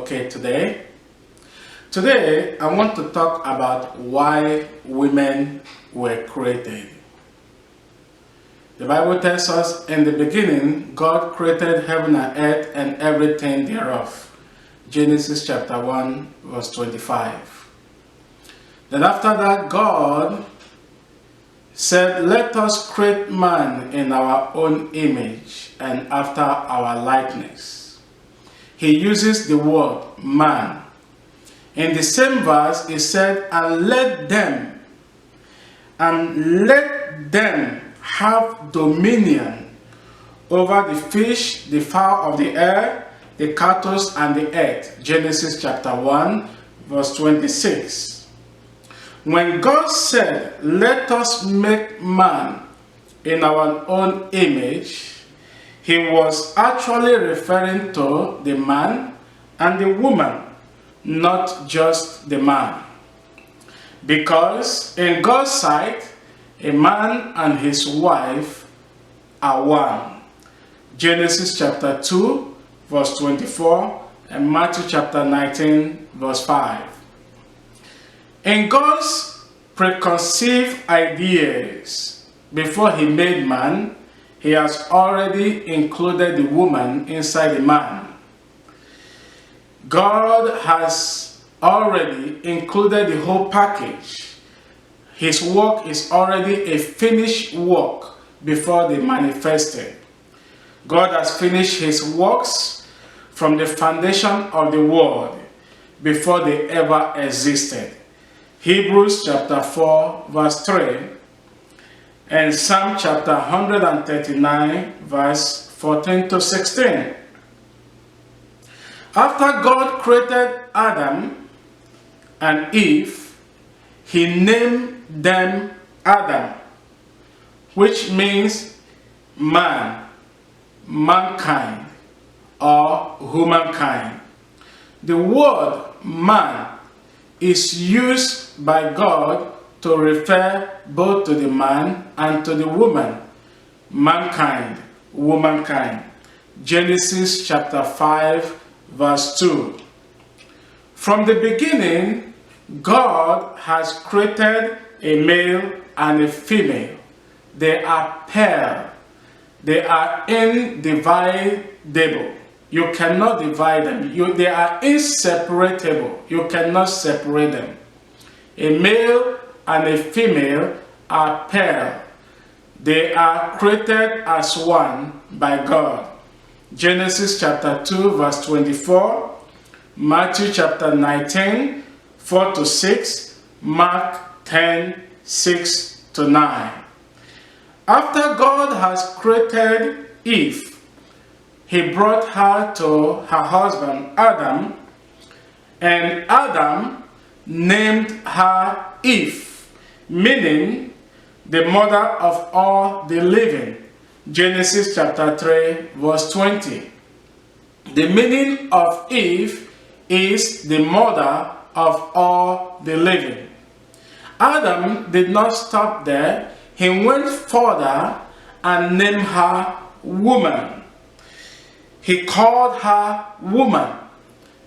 okay today? Today, I want to talk about why women were created. The Bible tells us, in the beginning, God created heaven and earth and everything thereof. Genesis chapter 1, verse 25. Then after that, God said, let us create man in our own image and after our likeness. He uses the word man. In the same verse, he said, and let them have dominion over the fish, the fowl of the air, the cattle, and the earth. Genesis chapter 1, verse 26. When God said, let us make man in our own image, he was actually referring to the man and the woman, not just the man. Because in God's sight, a man and his wife are one. Genesis chapter 2, verse 24, and Matthew chapter 19, verse 5. In God's preconceived ideas, before he made man, he has already included the woman inside the man. God has already included the whole package. His work is already a finished work before they manifested. God has finished his works from the foundation of the world before they ever existed. Hebrews chapter 4 verse 3 and Psalm chapter 139 verse 14 to 16. After God created Adam and Eve, he named them Adam, which means man, mankind, or humankind. The word man is used by God to refer both to the man and to the woman, mankind, womankind. Genesis chapter 5, verse 2. From the beginning, God has created a male and a female. They are paired. They are indivisible. You cannot divide them. They are inseparable. You cannot separate them. A male and a female are paired. They are created as one by God. Genesis chapter 2 verse 24, Matthew chapter 19, 4 to 6, Mark 10, 6 to 9. After God has created Eve, he brought her to her husband Adam, and Adam named her Eve, meaning the mother of all the living. Genesis chapter 3 verse 20. The meaning of Eve is the mother of all the living. Adam did not stop there. He went further and named her woman. He called her woman,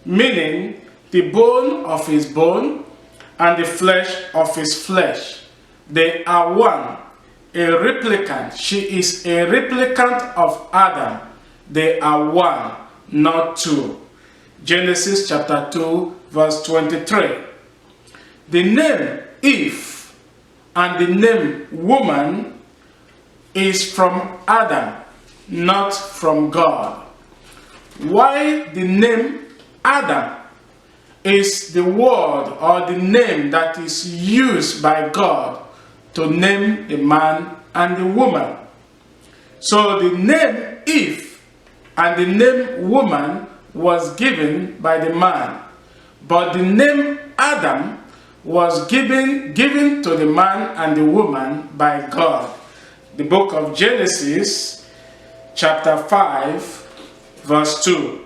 meaning the bone of his bone and the flesh of his flesh. They are one, a replicant. She is a replicant of Adam. They are one, not two. Genesis chapter 2, verse 23. The name Eve and the name woman is from Adam, not from God. Why the name Adam is the word or the name that is used by God to name the man and the woman. So the name Eve and the name woman was given by the man, but the name Adam was given to the man and the woman by God. The book of Genesis chapter 5 verse 2.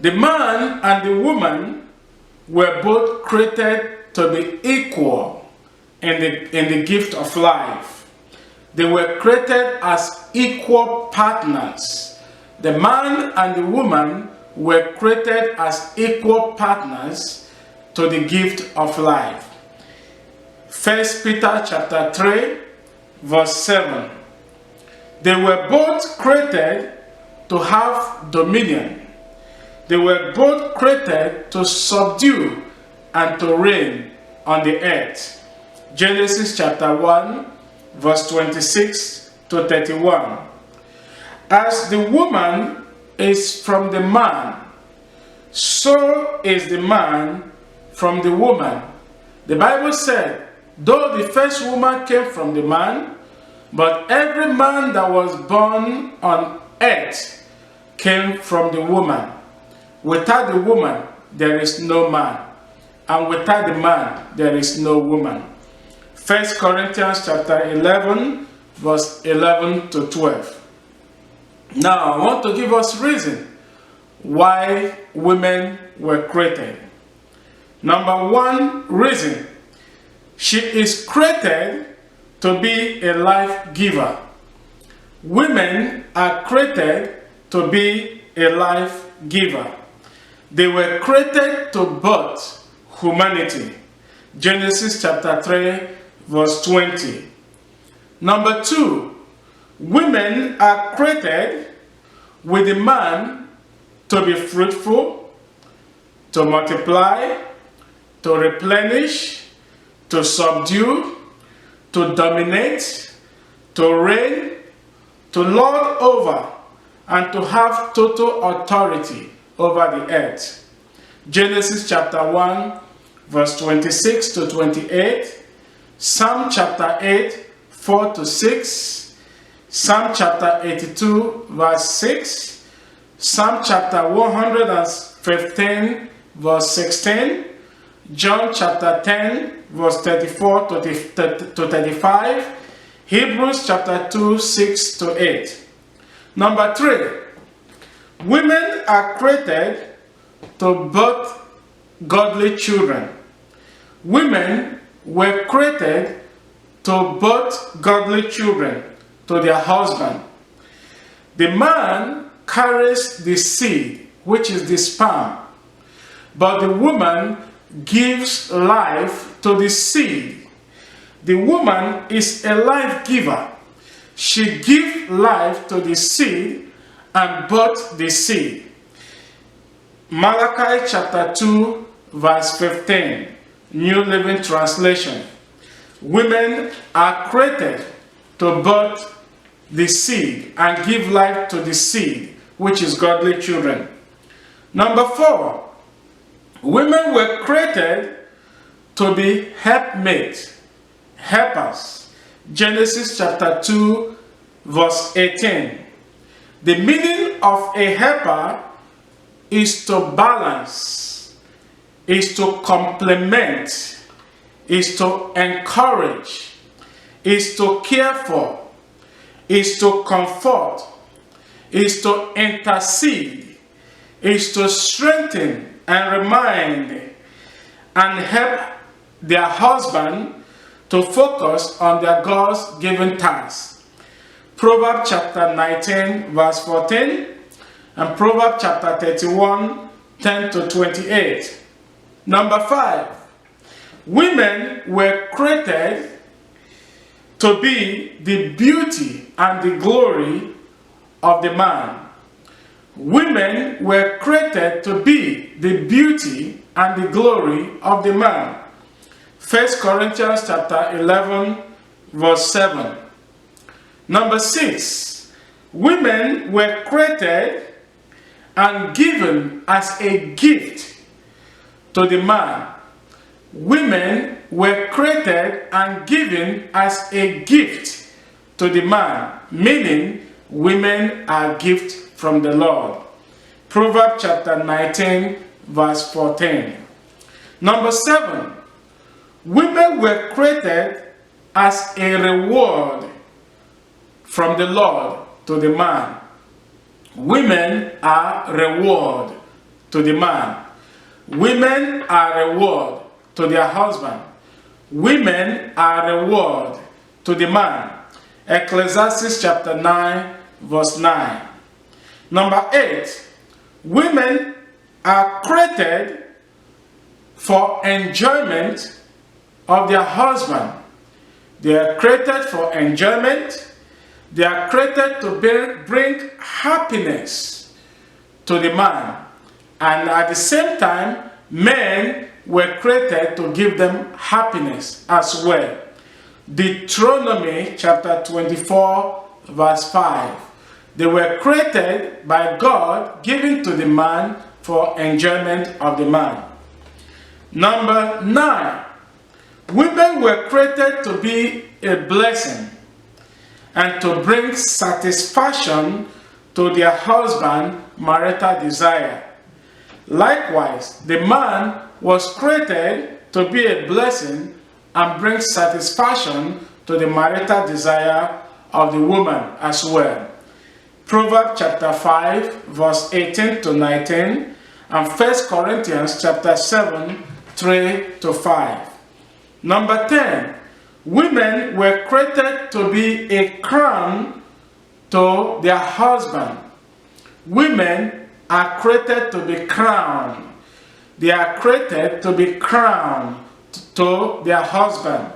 The man and the woman were both created to be equal in the gift of life. They were created as equal partners. The man and the woman were created as equal partners to the gift of life. 1 Peter chapter 3, verse 7. They were both created to have dominion. They were both created to subdue and to reign on the earth. Genesis chapter 1, verse 26 to 31. As the woman is from the man, so is the man from the woman. The Bible said, though the first woman came from the man, but every man that was born on earth came from the woman. Without the woman, there is no man. And without the man, there is no woman. 1 Corinthians chapter 11, verse 11 to 12. Now, I want to give us reason why women were created. Number one reason, she is created to be a life giver. Women are created to be a life giver. They were created to birth humanity. Genesis chapter 3, verse 20. Number two, women are created with the man to be fruitful, to multiply, to replenish, to subdue, to dominate, to reign, to lord over, and to have total authority over the earth. Genesis chapter 1, verse 26 to 28, Psalm chapter 8, 4 to 6, Psalm chapter 82, verse 6, Psalm chapter 115, verse 16, John chapter 10, verse 34 to 35, Hebrews chapter 2, 6 to 8. Number three, women are created to birth godly children. Women were created to birth godly children to their husband. The man carries the seed, which is the sperm, but the woman gives life to the seed. The woman is a life giver. She gives life to the seed and birth the seed. Malachi chapter 2, verse 15, New Living Translation. Women are created to birth the seed and give life to the seed, which is godly children. Number four, women were created to be helpmates, helpers. Genesis chapter 2, verse 18. The meaning of a helper is to balance, is to complement, is to encourage, is to care for, is to comfort, is to intercede, is to strengthen and remind and help their husband to focus on their God's given tasks. Proverbs chapter 19, verse 14, and Proverbs chapter 31, 10 to 28. Number five, women were created to be the beauty and the glory of the man. Women were created to be the beauty and the glory of the man. 1 Corinthians chapter 11, verse 7. Number six, women were created and given as a gift to the man. Women were created and given as a gift to the man, meaning women are gifts from the Lord. Proverbs chapter 19, verse 14. Number seven, women were created as a reward from the Lord to the man. Women are reward to the man. Women are reward to their husband. Women are reward to the man. Ecclesiastes chapter 9, verse 9. Number 8. Women are created for enjoyment of their husband. They are created for enjoyment. They are created to bring happiness to the man. And at the same time, men were created to give them happiness as well. Deuteronomy chapter 24 verse 5. They were created by God, given to the man for enjoyment of the man. Number 9. Women were created to be a blessing and to bring satisfaction to their husband' marital desire. Likewise, the man was created to be a blessing and bring satisfaction to the marital desire of the woman as well. Proverbs chapter 5 verse 18 to 19 and 1 Corinthians chapter 7 3 to 5. Number 10. Women were created to be a crown to their husband. Women are created to be crowned. They are created to be crowned to their husband.